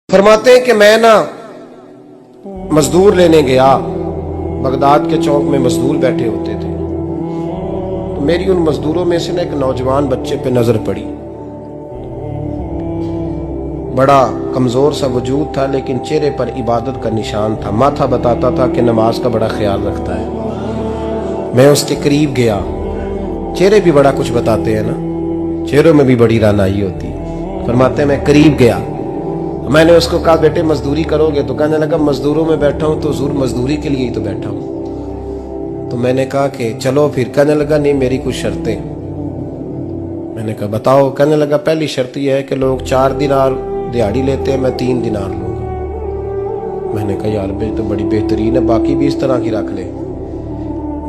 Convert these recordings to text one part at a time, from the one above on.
फरमाते हैं कि मैं ना मजदूर लेने गया, बगदाद के चौक में मजदूर बैठे होते थे, तो मेरी उन मजदूरों में से ना एक नौजवान बच्चे पे नजर पड़ी। बड़ा कमजोर सा वजूद था, लेकिन चेहरे पर इबादत का निशान था। माथा बताता था कि नमाज का बड़ा ख्याल रखता है। मैं उसके करीब गया। चेहरे भी बड़ा कुछ बताते हैं ना, चेहरों में भी बड़ी रानाई होती है। फरमाते हैं मैं करीब गया, मैंने उसको कहा बेटे मजदूरी करोगे? तो कहने लगा मजदूरों में बैठा हूं तो हुजूर मजदूरी के लिए ही तो बैठा हूं। तो मैंने कहा कि चलो फिर। कहने लगा नहीं, मेरी कुछ शर्तें। मैंने कहा बताओ? कहने लगा पहली शर्त यह है कि लोग 4 दिनार दिहाड़ी लेते हैं, मैं 3 दिनार लूंगा। मैंने कहा यार भाई तो बड़ी बेहतरीन है, बाकी भी इस तरह की रख ले।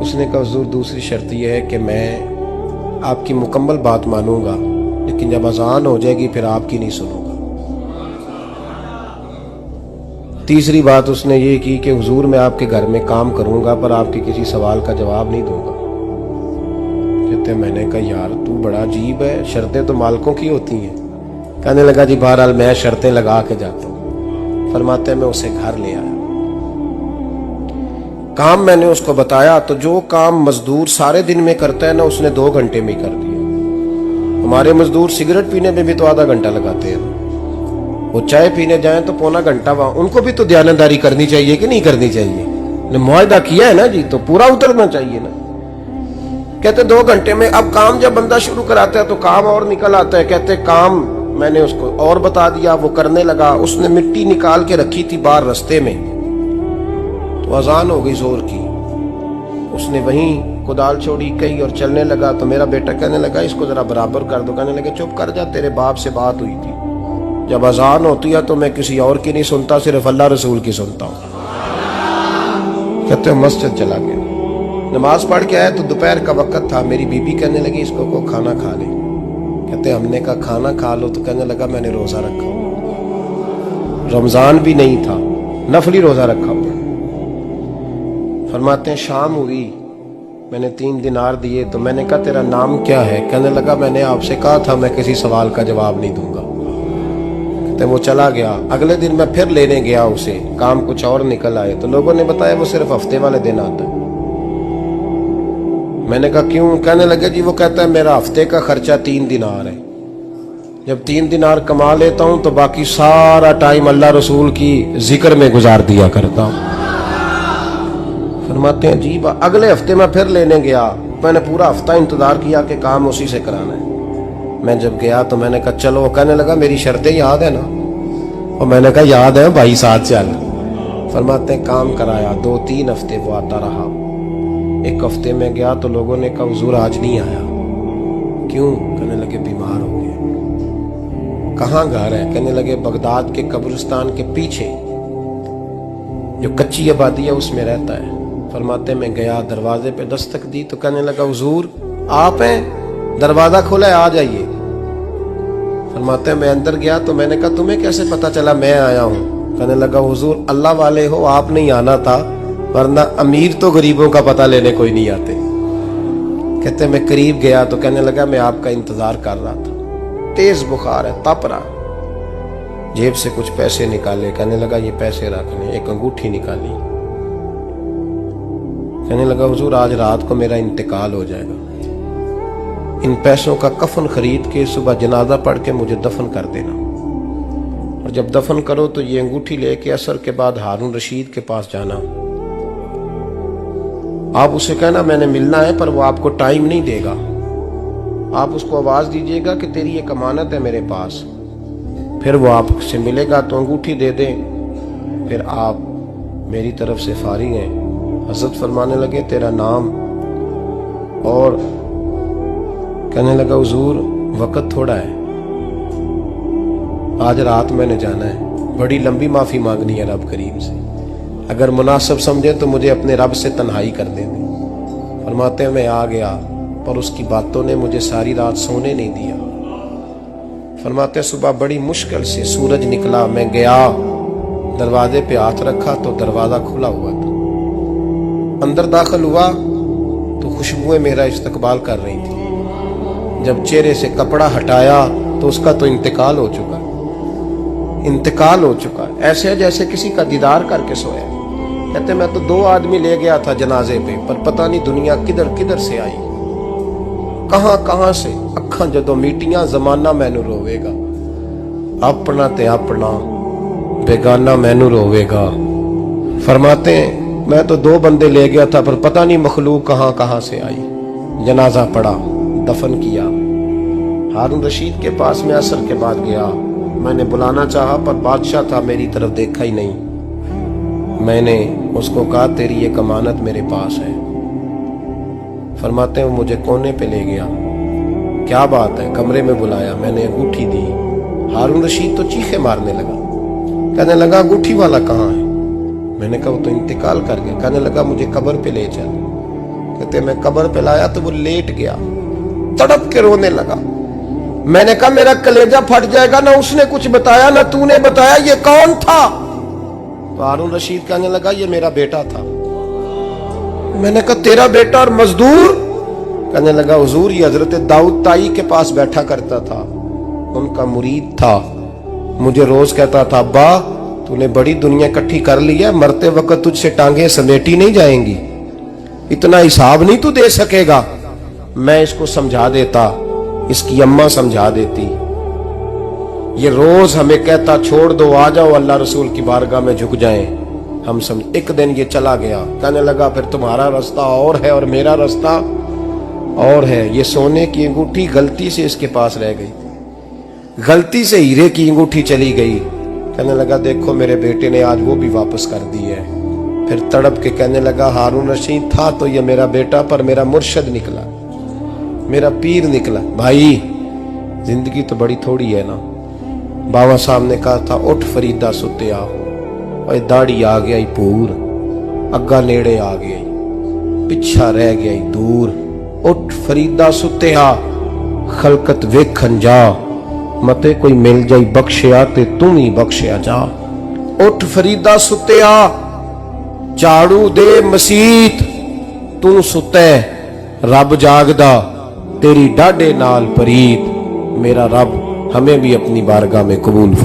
उसने कहा हुजूर दूसरी शर्त यह है कि मैं आपकी मुकम्मल बात मानूंगा, लेकिन जब अजान हो जाएगी फिर आपकी नहीं सुनूंगा। तीसरी बात उसने ये की कि हुजूर मैं आपके घर में काम करूंगा पर आपके किसी सवाल का जवाब नहीं दूंगा। कहते मैंने कहा यार तू बड़ा अजीब है, शर्तें तो मालिकों की होती हैं। कहने लगा जी बहरहाल मैं शर्तें लगा के जाता हूं। फरमाते मैं उसे घर ले आया, काम मैंने उसको बताया, तो जो काम मजदूर सारे दिन में करता है ना उसने 2 घंटे में ही कर दिया। हमारे मजदूर सिगरेट पीने में भी तो आधा घंटा लगाते हैं, वो चाय पीने जाएं तो पौना घंटा। वहां उनको भी तो दयानतदारी करनी चाहिए कि नहीं करनी चाहिए? ने मुआहदा किया है ना जी, तो पूरा उतरना चाहिए ना। कहते 2 घंटे में। अब काम जब बंदा शुरू कराता है तो काम और निकल आता है। कहते काम मैंने उसको और बता दिया, वो करने लगा। उसने मिट्टी निकाल के रखी थी बाहर रास्ते में, तो अजान हो गई जोर की। उसने वहीं कुदाल छोड़ी कही और चलने लगा। तो मेरा बेटा कहने लगा इसको जरा बराबर कर दो। कहने लगे चुप कर जा, तेरे बाप से बात हुई थी, जब अजान होती है तो मैं किसी और की नहीं सुनता, सिर्फ अल्लाह रसूल की सुनता हूं। कहते मस्जिद चला गया, नमाज पढ़ के आया तो दोपहर का वक्त था। मेरी बीबी कहने लगी इसको को खाना खा ले। कहते हमने कहा खाना खा लो, तो कहने लगा मैंने रोजा रखा, रमजान भी नहीं था, नफली रोजा रखा हुआ। फरमाते हैं शाम हुई, मैंने 3 दिनार दिए। तो मैंने कहा तेरा नाम क्या है? कहने लगा मैंने आपसे कहा था मैं किसी सवाल का जवाब नहीं दूंगा। तो वो चला गया। अगले दिन मैं फिर लेने गया उसे, काम कुछ और निकल आए। तो लोगों ने बताया वो सिर्फ हफ्ते वाले दिन आता है। मैंने कहा क्यों? कहने लगे जी वो कहता है मेरा हफ्ते का खर्चा 3 दिनार है, जब 3 दिनार कमा लेता हूं तो बाकी सारा टाइम अल्लाह रसूल की जिक्र में गुजार दिया करता हूं। फरमाते हैं जी अगले हफ्ते मैं फिर लेने गया। मैंने पूरा हफ्ता इंतजार किया कि काम उसी से कराना है। मैं जब गया तो मैंने कहा चलो। कहने लगा मेरी शर्तें याद है ना? और मैंने कहा याद है भाई, साथ चल। फरमाते हैं काम कराया। 2-3 हफ्ते वो आता रहा। एक हफ्ते में गया तो लोगों ने कहा हुजूर आज नहीं आया। क्यों? कहने लगे बीमार हो गए। कहाँ घर है? कहने लगे बगदाद के कब्रिस्तान के पीछे जो कच्ची आबादी है उसमें रहता है। फरमाते मैं गया, दरवाजे पे दस्तक दी तो कहने लगा हुजूर आप हैं? दरवाजा खोला है, आ जाइए। फरमाते हैं मैं अंदर गया तो मैंने कहा तुम्हें कैसे पता चला मैं आया हूं? कहने लगा हुजूर अल्लाह वाले हो, आप नहीं आना था, वरना अमीर तो गरीबों का पता लेने कोई नहीं आते। कहते मैं करीब गया तो कहने लगा मैं आपका इंतजार कर रहा था, तेज बुखार है, तप रहा। जेब से कुछ पैसे निकाले, कहने लगा ये पैसे रखने। एक अंगूठी निकाली, कहने लगा हुजूर आज रात को मेरा इंतकाल हो जाएगा, इन पैसों का कफन खरीद के सुबह जनाजा पढ़ के मुझे दफन कर देना, और जब दफन करो तो ये अंगूठी लेके असर के बाद हारून रशीद के पास जाना। आप उसे कहना मैंने मिलना है, पर वो आपको टाइम नहीं देगा। आप उसको आवाज दीजिएगा कि तेरी एक अमानत है मेरे पास, फिर वो आपसे मिलेगा तो अंगूठी दे दे, फिर आप मेरी तरफ से फारिग हैं। हजरत फरमाने लगे तेरा नाम? और कहने लगा हुजूर वक्त थोड़ा है, आज रात मैंने जाना है, बड़ी लंबी माफी मांगनी है रब करीम से, अगर मुनासिब समझे तो मुझे अपने रब से तन्हाई कर दे। फरमाते हैं मैं आ गया, पर उसकी बातों ने मुझे सारी रात सोने नहीं दिया। फरमाते हैं सुबह बड़ी मुश्किल से सूरज निकला, मैं गया दरवाजे पे हाथ रखा तो दरवाजा खुला हुआ था। अंदर दाखिल हुआ तो खुशबुएं मेरा इस्तकबाल कर रही थी। जब चेहरे से कपड़ा हटाया तो उसका तो इंतकाल हो चुका। इंतकाल हो चुका है, ऐसे है जैसे किसी का दीदार करके सोया। कहते मैं तो 2 आदमी ले गया था जनाजे पे, पर पता नहीं दुनिया किधर किधर से आई, कहां कहां से। अखां जदों मीटियां जमाना मैनू रोवेगा, अपना ते अपना बेगाना मैनू रोवेगा। फरमाते हैं मैं तो 2 बंदे ले गया था, पर पता नहीं मखलूक कहां कहां से आई। जनाजा पड़ा, दफन किया। हारून रशीद के पास में असर के बाद गया, मैंने बुलाना चाहा पर बादशाह था, मेरी तरफ देखा ही नहीं। मैंने उसको कहा तेरी ये अमानत मेरे पास है। फरमाते हैं वो मुझे कोने पे ले गया, क्या बात है, कमरे में बुलाया, मैंने अंगूठी दी। हारून रशीद तो चीखे मारने लगा, कहने लगा अंगूठी वाला कहाँ है? मैंने कहा वो तो इंतकाल कर गया। कहने लगा मुझे कब्र पे ले चल। कहते मैं कब्र पे लाया तो वो लेट गया, तड़प के रोने लगा। मैंने कहा मेरा कलेजा फट जाएगा, ना उसने कुछ बताया ना तूने बताया, ये कौन था? तो हारून रशीद कहने लगा ये मेरा बेटा था। मैंने कहा तेरा बेटा और मजदूर? कहने लगा हुजूर ये हजरत दाऊद ताई के पास बैठा करता था, उनका मुरीद था, मुझे रोज कहता था अब्बा तूने बड़ी दुनिया इकट्ठी कर ली है, मरते वक्त तुझसे टांगे समेटी नहीं जाएंगी, इतना हिसाब नहीं तू दे सकेगा। मैं इसको समझा देता, इसकी अम्मा समझा देती। ये रोज हमें कहता छोड़ दो, आ जाओ अल्लाह रसूल की बारगाह में झुक जाएं। हम समझ। एक दिन ये चला गया, कहने लगा फिर तुम्हारा रास्ता और है और मेरा रास्ता और है। ये सोने की अंगूठी गलती से इसके पास रह गई, गलती से हीरे की अंगूठी चली गई। कहने लगा देखो मेरे बेटे ने आज वो भी वापस कर दी है। फिर तड़प के कहने लगा हारून रशीद था तो ये मेरा बेटा, पर मेरा मुर्शद निकला, मेरा पीर निकला। भाई जिंदगी तो बड़ी थोड़ी है ना। बाबा साहब ने कहा था उठ फरीदा सुते आओ, और दाढ़ी आ गया पूर, अग्गा नेड़े आ गया, पिछा रह गया दूर। उठ फरीदा सुते आ, खलकत वेखन जा, मते कोई मिल जाई बख्शिया ते तू ही बख्शिया जा। उठ फरीदा सुते आ, झाड़ू दे मसीत, तू सुते रब जागदा, तेरी डाडे नाल परीत। मेरा रब हमें भी अपनी बारगाह में कबूल